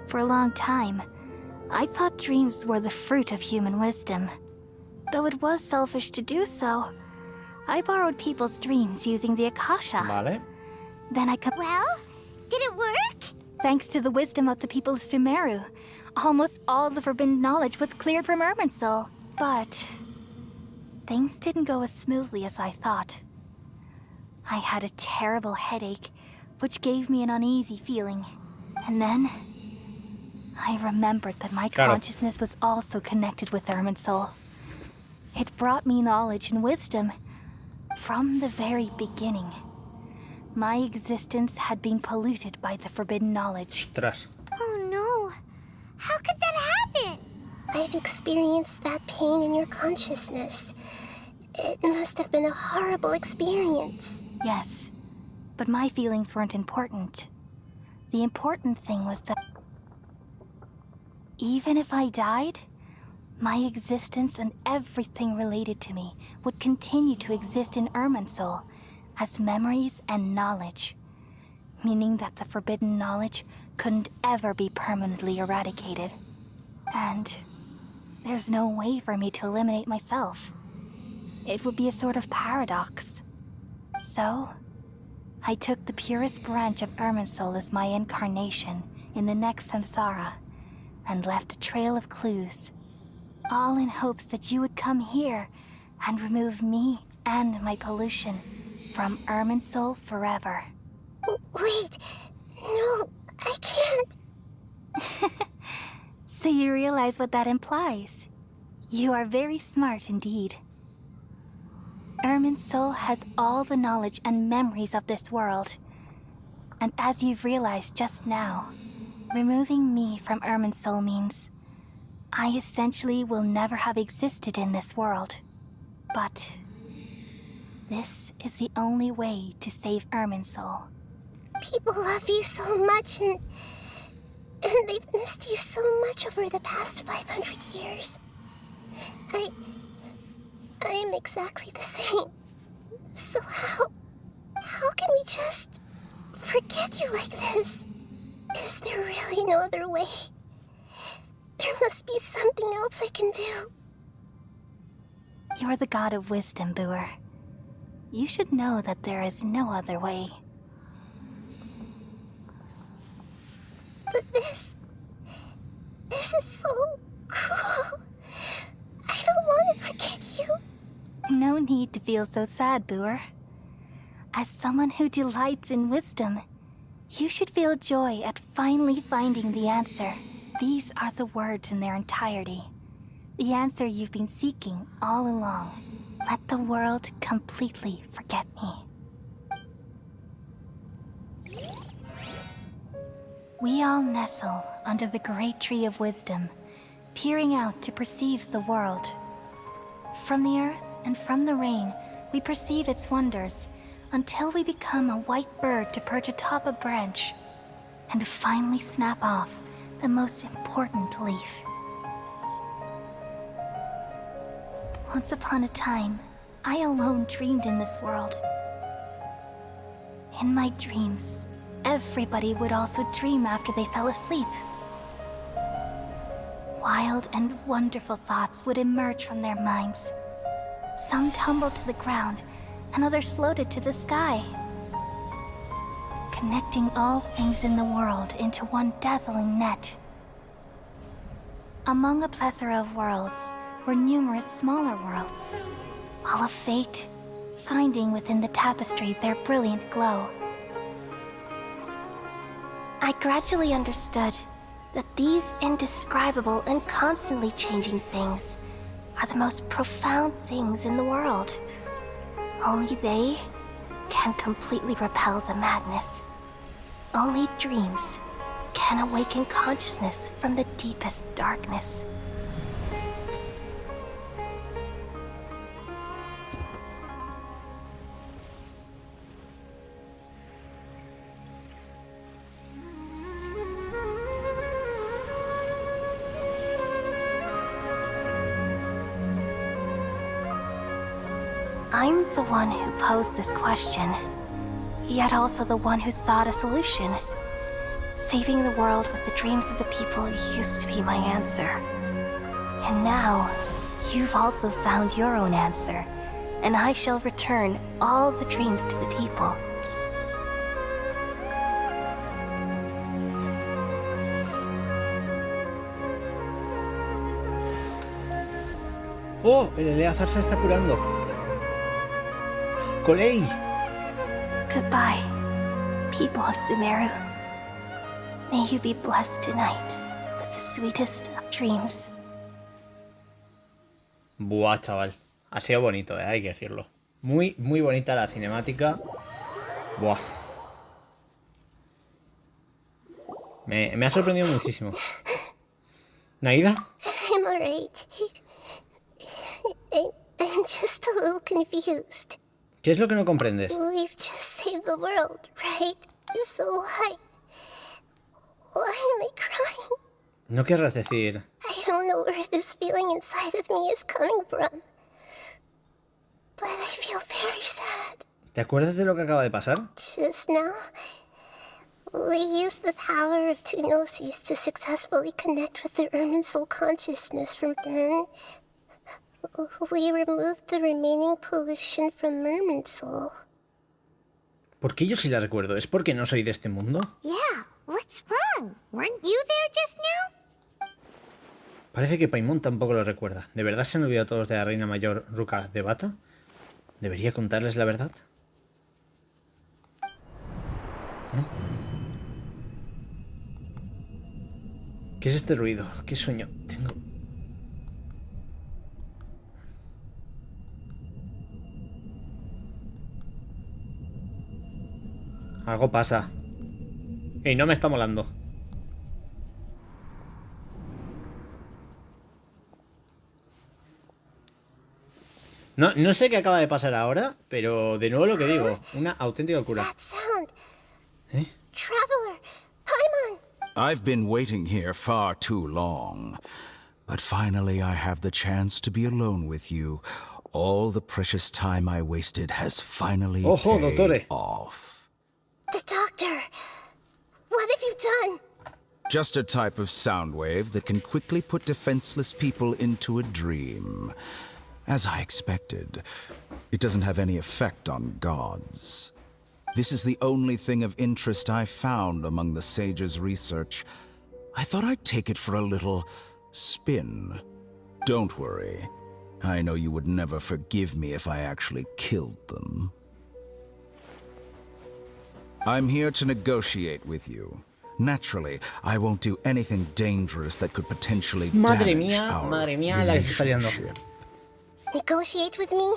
For a long time, I thought dreams were the fruit of human wisdom. Though it was selfish to do so, I borrowed people's dreams using the Akasha. Vale. Then Well, did it work? Thanks to the wisdom of the people of Sumeru, almost all the forbidden knowledge was cleared from Irminsul. But things didn't go as smoothly as I thought. I had a terrible headache, which gave me an uneasy feeling. And then I remembered that my consciousness was also connected with Irminsul. It brought me knowledge and wisdom from the very beginning. My existence had been polluted by the forbidden knowledge. Ostras. Oh no. How could that happen? I've experienced that pain in your consciousness. It must have been a horrible experience. Yes, but my feelings weren't important. The important thing was that even if I died, my existence and everything related to me would continue to exist in Irminsul as memories and knowledge, meaning that the forbidden knowledge couldn't ever be permanently eradicated. And there's no way for me to eliminate myself. It would be a sort of paradox. So, I took the purest branch of Irminsul as my incarnation in the next samsara, and left a trail of clues, all in hopes that you would come here and remove me and my pollution from Irminsul forever. Wait, no, I can't. So you realize what that implies. You are very smart indeed. Irminsul has all the knowledge and memories of this world. And as you've realized just now, removing me from Irminsul means I essentially will never have existed in this world. But This is the only way to save Irminsul. People love you so much, and they've missed you so much over the past 500 years. I am exactly the same. So how can we just forget you like this? Is there really no other way? There must be something else I can do. You're the god of wisdom, Boer. You should know that there is no other way. But this is so cruel. I don't want to forget you. No need to feel so sad, Boer. As someone who delights in wisdom, you should feel joy at finally finding the answer. These are the words in their entirety. The answer you've been seeking all along. Let the world completely forget me. We all nestle under the great tree of wisdom, peering out to perceive the world. From the earth and from the rain, we perceive its wonders, until we become a white bird to perch atop a branch, and finally snap off the most important leaf. Once upon a time, I alone dreamed in this world. In my dreams, everybody would also dream after they fell asleep. Wild and wonderful thoughts would emerge from their minds. Some tumbled to the ground, and others floated to the sky, connecting all things in the world into one dazzling net. Among a plethora of worlds were numerous smaller worlds, all of fate, finding within the tapestry their brilliant glow. I gradually understood that these indescribable and constantly changing things are the most profound things in the world. Only they can completely repel the madness. Only dreams can awaken consciousness from the deepest darkness. I'm the one who posed this question, yet also the one who sought a solution. Saving the world with the dreams of the people used to be my answer. And now, you've also found your own answer, and I shall return all the dreams to the people. ¡Oh! El Eleazar se está curando. ¡Colei! Goodbye, people of Sumeru. May you be blessed tonight with the sweetest of dreams. Buah, chaval. Ha sido bonito, hay que decirlo. Muy, muy bonita la cinemática. Buah. Me ha sorprendido muchísimo. ¿Nahida? I'm alright. I'm just a little confused. ¿Qué es lo que no comprendes? We've just saved the world, right? So why am I crying? No querrás decir... I don't know where this feeling inside of me is coming from. But I feel very sad. ¿Te acuerdas de lo que acaba de pasar? Just now, we used the power of two gnosis to successfully connect with the Irminsul consciousness from then. We removed the remaining pollution from Irminsul. ¿Por qué yo sí la recuerdo? ¿Es porque no soy de este mundo? Yeah, what's wrong? Weren't you there just now? Parece que Paimon tampoco lo recuerda. ¿De verdad se han olvidado todos de la Reina Mayor Kusanali? ¿Debería contarles la verdad? ¿Qué es este ruido? ¿Qué sueño tengo? Algo pasa. Y no me está molando. No sé qué acaba de pasar ahora, pero de nuevo lo que digo, una auténtica locura. That sound. ¿Eh? Traveler, Paimon. I've been waiting here far too long. But finally I have the chance to be alone with you. All the precious time I wasted has finally Ojo, paid Dottore. off. The doctor. What have you done? Just a type of sound wave that can quickly put defenseless people into a dream. As I expected, it doesn't have any effect on gods. This is the only thing of interest I found among the sage's research. I thought I'd take it for a little spin. Don't worry. I know you would never forgive me if I actually killed them. I'm here to negotiate with you. Naturally, I won't do anything dangerous that could potentially damage our madre mía, la que se está liando. relationship. Negotiate with me?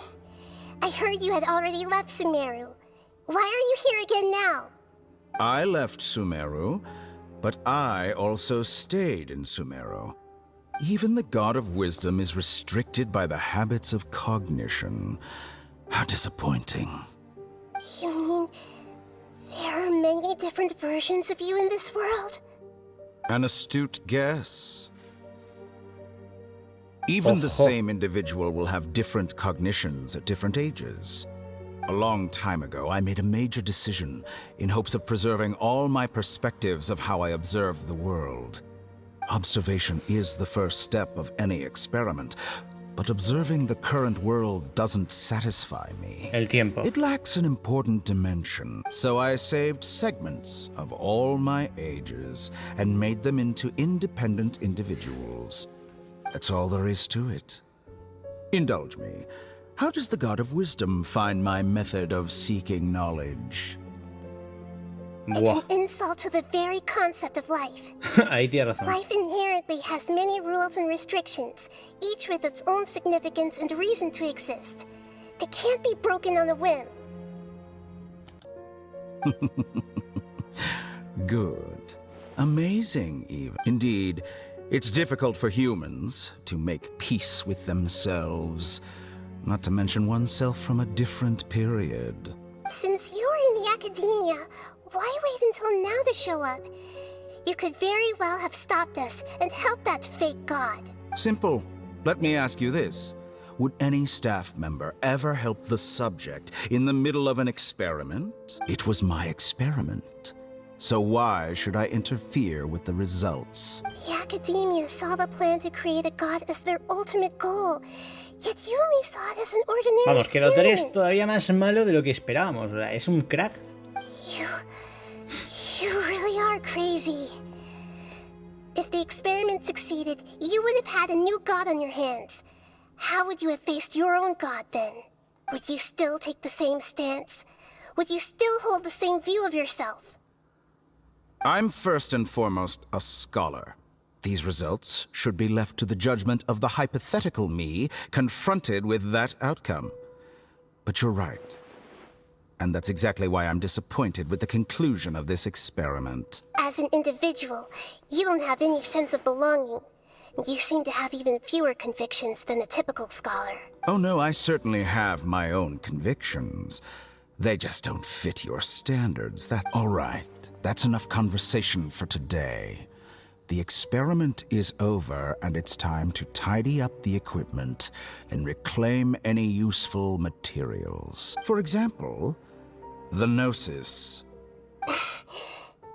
I heard you had already left Sumeru. Why are you here again now? I left Sumeru, but I also stayed in Sumeru. Even the God of Wisdom is restricted by the habits of cognition. How disappointing. You mean there are many different versions of you in this world? An astute guess. Even the same individual will have different cognitions at different ages. A long time ago, I made a major decision in hopes of preserving all my perspectives of how I observed the world. Observation is the first step of any experiment, but observing the current world doesn't satisfy me. El tiempo. It lacks an important dimension, so I saved segments of all my ages and made them into independent individuals. That's all there is to it. Indulge me. How does the God of Wisdom find my method of seeking knowledge? It's Buah, an insult to the very concept of life. ahí tienes razón. Life inherently has many rules and restrictions, each with its own significance and reason to exist. They can't be broken on a whim. Good. Amazing, even. Indeed, it's difficult for humans to make peace with themselves, not to mention oneself from a different period. Since you were in the academia, why wait until now to show up? You could very well have stopped us and helped that fake god. Simple. Let me ask you this. Would any staff member ever help the subject in the middle of an experiment? It was my experiment. So why should I interfere with the results? The academia saw the plan to create a god as their ultimate goal, yet you only saw it as an ordinary Vamos, que Dottore es experiment. todavía más malo de lo que esperábamos. O sea, es un crack. You really are crazy. If the experiment succeeded, you would have had a new god on your hands. How would you have faced your own god then? Would you still take the same stance? Would you still hold the same view of yourself? I'm first and foremost a scholar. These results should be left to the judgment of the hypothetical me confronted with that outcome. But you're right. And that's exactly why I'm disappointed with the conclusion of this experiment. As an individual, you don't have any sense of belonging. You seem to have even fewer convictions than a typical scholar. Oh no, I certainly have my own convictions. They just don't fit your standards. All right. That's enough conversation for today. The experiment is over, and it's time to tidy up the equipment and reclaim any useful materials. For example, the Gnosis.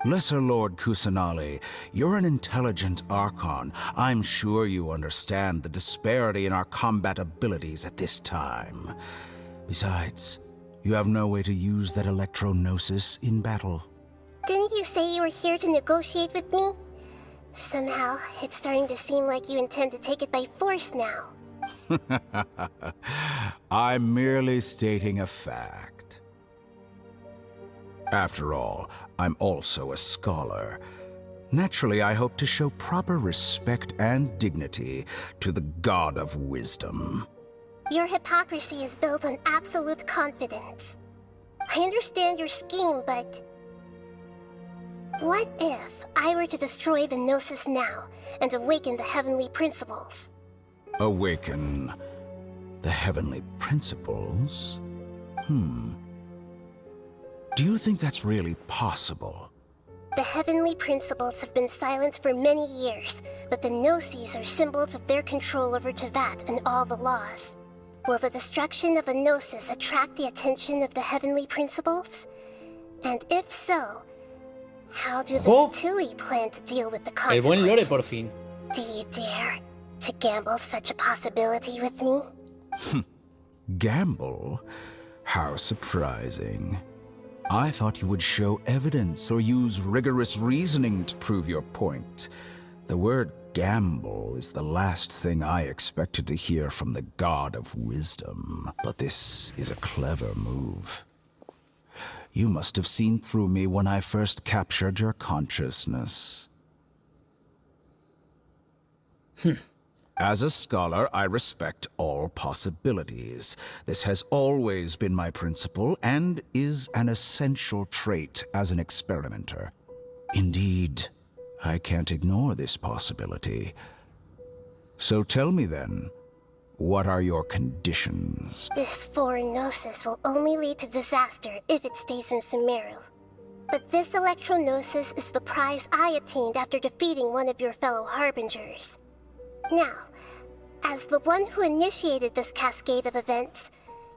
Lesser Lord Kusanali, you're an intelligent Archon. I'm sure you understand the disparity in our combat abilities at this time. Besides, you have no way to use that Electro-Gnosis in battle. Didn't you say you were here to negotiate with me? Somehow, it's starting to seem like you intend to take it by force now. I'm merely stating a fact. After all, I'm also a scholar. Naturally, I hope to show proper respect and dignity to the God of Wisdom. Your hypocrisy is built on absolute confidence. I understand your scheme, but... what if I were to destroy the Gnosis now and awaken the heavenly principles? Awaken. The heavenly principles? Do you think that's really possible? The heavenly principles have been silent for many years, but the Gnosis are symbols of their control over Teyvat and all the laws. Will the destruction of a Gnosis attract the attention of the heavenly principles? And if so, how do the Tui plan to deal with the El buen Lore, por consequences? fin. Do you dare to gamble such a possibility with me? Gamble? How surprising. I thought you would show evidence or use rigorous reasoning to prove your point. The word gamble is the last thing I expected to hear from the god of wisdom. But this is a clever move. You must have seen through me when I first captured your consciousness. As a scholar, I respect all possibilities. This has always been my principle and is an essential trait as an experimenter. Indeed, I can't ignore this possibility. So tell me then, what are your conditions? This foreign Gnosis will only lead to disaster if it stays in Sumeru. But this Electro-Gnosis is the prize I obtained after defeating one of your fellow Harbingers. Now, as the one who initiated this cascade of events,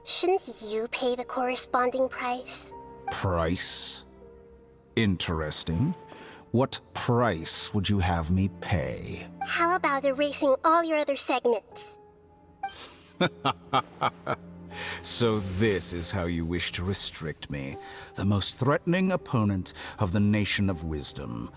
shouldn't you pay the corresponding price? Price? Interesting. What price would you have me pay? How about erasing all your other segments? So this is how you wish to restrict me, the most threatening opponent of the Nation of Wisdom.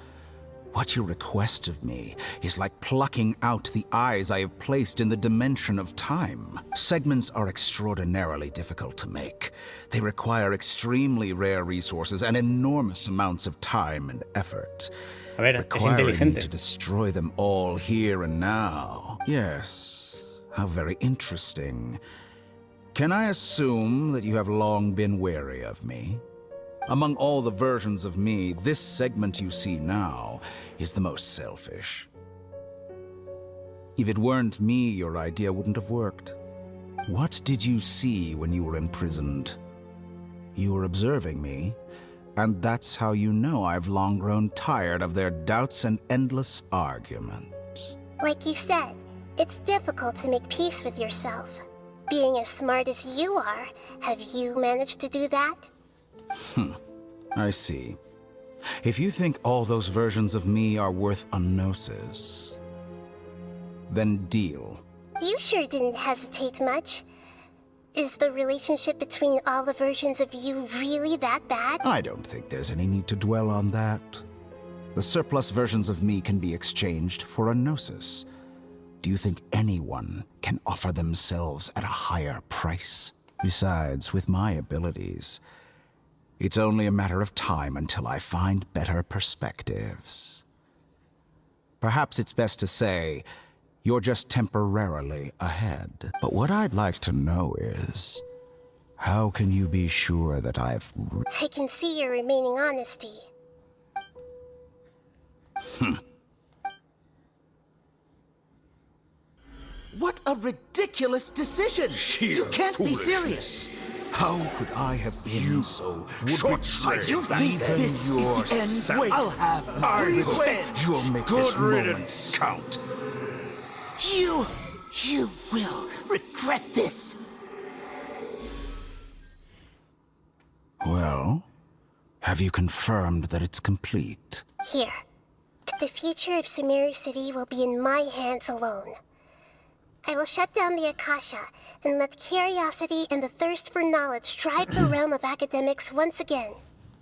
What you request of me is like plucking out the eyes I have placed in the dimension of time. Segments are extraordinarily difficult to make. They require extremely rare resources and enormous amounts of time and effort. A ver, es Requiring me inteligente. to destroy them all here and now. Yes, how very interesting. Can I assume that you have long been wary of me? Among all the versions of me, this segment you see now is the most selfish. If it weren't me, your idea wouldn't have worked. What did you see when you were imprisoned? You were observing me, and that's how you know I've long grown tired of their doubts and endless arguments. Like you said, it's difficult to make peace with yourself. Being as smart as you are, have you managed to do that? I see. If you think all those versions of me are worth a gnosis, then deal. You sure didn't hesitate much. Is the relationship between all the versions of you really that bad? I don't think there's any need to dwell on that. The surplus versions of me can be exchanged for a gnosis. Do you think anyone can offer themselves at a higher price? Besides, with my abilities, it's only a matter of time until I find better perspectives. Perhaps it's best to say, you're just temporarily ahead. But what I'd like to know is, how can you be sure that I've... I can see your remaining honesty. What a ridiculous decision! You can't be serious! How could I have been so short-sighted? You think this is the end? Wait, I'll have it. Please wait! You'll make this moment count. You will regret this! Well, have you confirmed that it's complete? Here. The future of Sumeru City will be in my hands alone. I will shut down the Akasha and let curiosity and the thirst for knowledge drive the realm of academics once again.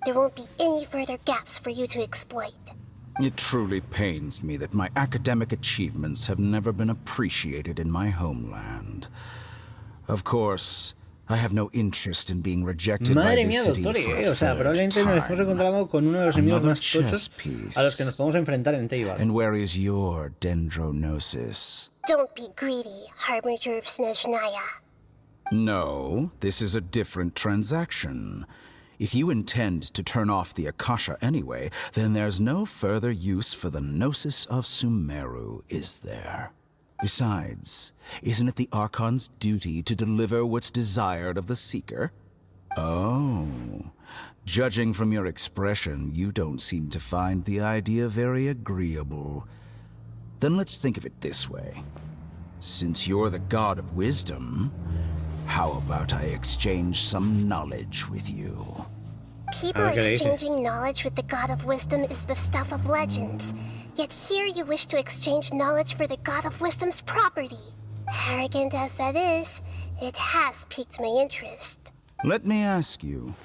There won't be any further gaps for you to exploit. It truly pains me that my academic achievements have never been appreciated in my homeland. Of course, I have no interest in being rejected by Madre this mía, city Dottore, for a o sea, third probablemente nos hemos time. encontrado con uno de los enemigos Another más tochos chess piece. a los que nos podemos enfrentar en Teyvat. And where is your dendronosis? Don't be greedy, Harbinger of Snezhnaya. No, this is a different transaction. If you intend to turn off the Akasha anyway, then there's no further use for the Gnosis of Sumeru, is there? Besides, isn't it the Archon's duty to deliver what's desired of the Seeker? Oh, judging from your expression, you don't seem to find the idea very agreeable. Then let's think of it this way. Since you're the god of wisdom, how about I exchange some knowledge with you? People exchanging knowledge with the god of wisdom is the stuff of legends. Yet here you wish to exchange knowledge for the god of wisdom's property. Arrogant as that is, it has piqued my interest. Let me ask you,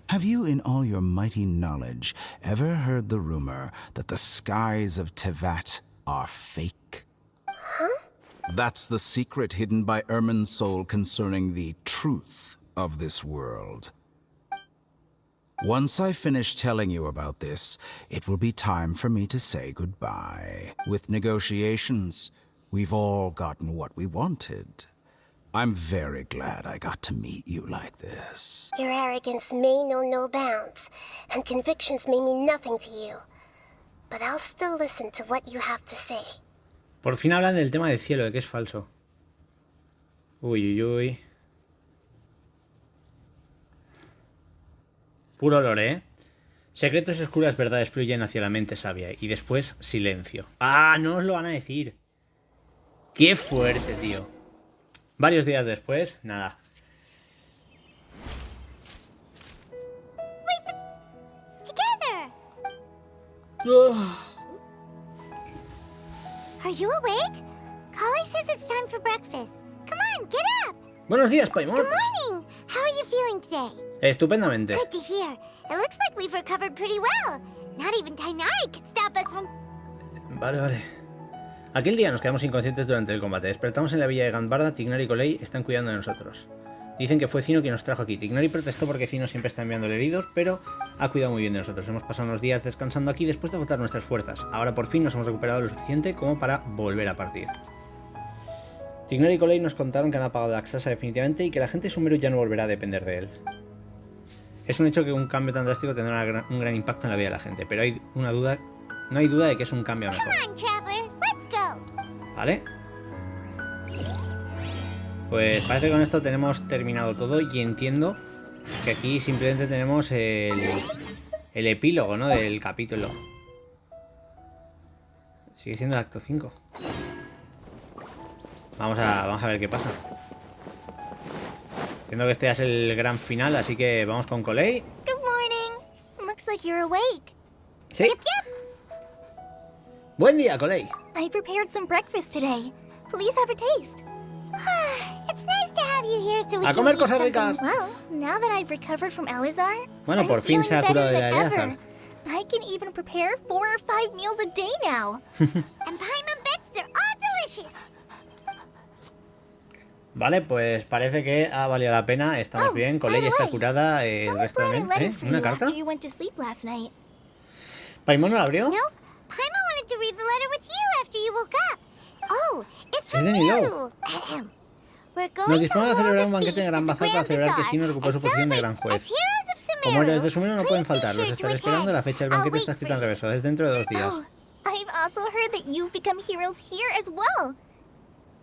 have you in all your mighty knowledge ever heard the rumor that the skies of Tevat are fake? Huh? That's the secret hidden by Irminsul concerning the truth of this world. Once I finish telling you about this, it will be time for me to say goodbye. With negotiations, we've all gotten what we wanted. I'm very glad I got to meet you like this. Your arrogance may know no bounds, and convictions may mean nothing to you. But I'll still listen to what you have to say. Por fin hablan del tema del cielo, de que es falso. Uy, uy, uy. Puro lore, ¿eh? Secretos y oscuras verdades fluyen hacia la mente sabia y después silencio. ¡Ah! No os lo van a decir. ¡Qué fuerte, tío! Varios días después, nada. Together. Are you awake? Kali says it's time for breakfast. Come on, get up. Buenos días, Paimon. Good morning. How are you feeling today? Estupendamente. Good to hear. It looks like we've recovered pretty well. Not even Tainari could stop us from... Vale. Aquel día nos quedamos inconscientes durante el combate. Despertamos en la villa de Gandbarda. Tignari y Colei están cuidando de nosotros. Dicen que fue Cino quien nos trajo aquí. Tignari protestó porque Cino siempre está enviándole heridos, pero ha cuidado muy bien de nosotros. Hemos pasado unos días descansando aquí después de agotar nuestras fuerzas. Ahora por fin nos hemos recuperado lo suficiente como para volver a partir. Tignari y Colei nos contaron que han apagado la Axasa definitivamente y que la gente de Sumeru ya no volverá a depender de él. Es un hecho que un cambio tan drástico tendrá un gran impacto en la vida de la gente, pero no hay duda de que es un cambio a mejor. Come on, traveler. Let's go. ¿Vale? Pues parece que con esto tenemos terminado todo y entiendo que aquí simplemente tenemos el epílogo, ¿no? Del capítulo. Sigue siendo el acto 5. Vamos a ver qué pasa. Entiendo que este ya es el gran final, así que vamos con Colei. Good morning. Looks like you're awake. ¿Sí? Yep, yep. Buen día, Colei. I prepared some breakfast today. Please have a taste. It's nice to have you here so we A can comer eat cosas something. ricas. Well, now that I've recovered from Elazar, Bueno, I'm por fin se ha feeling curado de better la than Eleazar. ever. I can even prepare 4 or 5 meals a day now. And Paimon bets they're all delicious. Vale, pues parece que ha valido la pena. Estamos bien. Colei está curada. El Someone resto brought a también. letter for ¿Una you carta? after you went to sleep last night. ¿Paimon no la abrió? Nope. Paimon wanted to read the letter with you after you woke up. Oh, it's Es from de you. Nilo. We're going Nos to disponemos a hold celebrar a un banquete feast en Gran at the Bazar para Grand celebrar que Bazaar Sino recuperó su and posición de celebrate gran juez. as heroes of Sumeru. Como héroes de Sumeru no pueden Please be faltar. sure Los to estaré esperando. attend. La fecha del I'll banquete está wait escrita en for you. reverso. Es dentro de 2 días. Oh, I've also heard that you've become heroes here as well.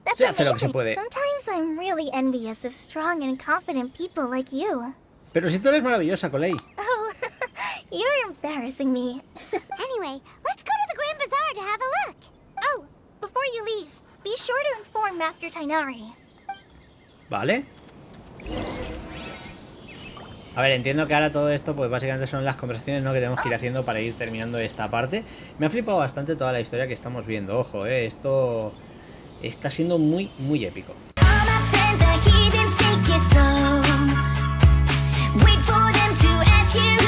That's Se hace lo que se amazing. puede. Sometimes I'm really envious of strong and confident people like you. Pero si tú eres maravillosa, Colei. Oh, you're embarrassing me. Anyway, let's go to the Grand Bazaar to have a look. Oh, before you leave, be sure to inform Master Tainari. Vale. A ver, entiendo que ahora todo esto pues básicamente son las conversaciones, ¿no?, que tenemos que ir haciendo para ir terminando esta parte. Me ha flipado bastante toda la historia que estamos viendo. Ojo, esto está siendo muy, muy épico. Wait for them to ask you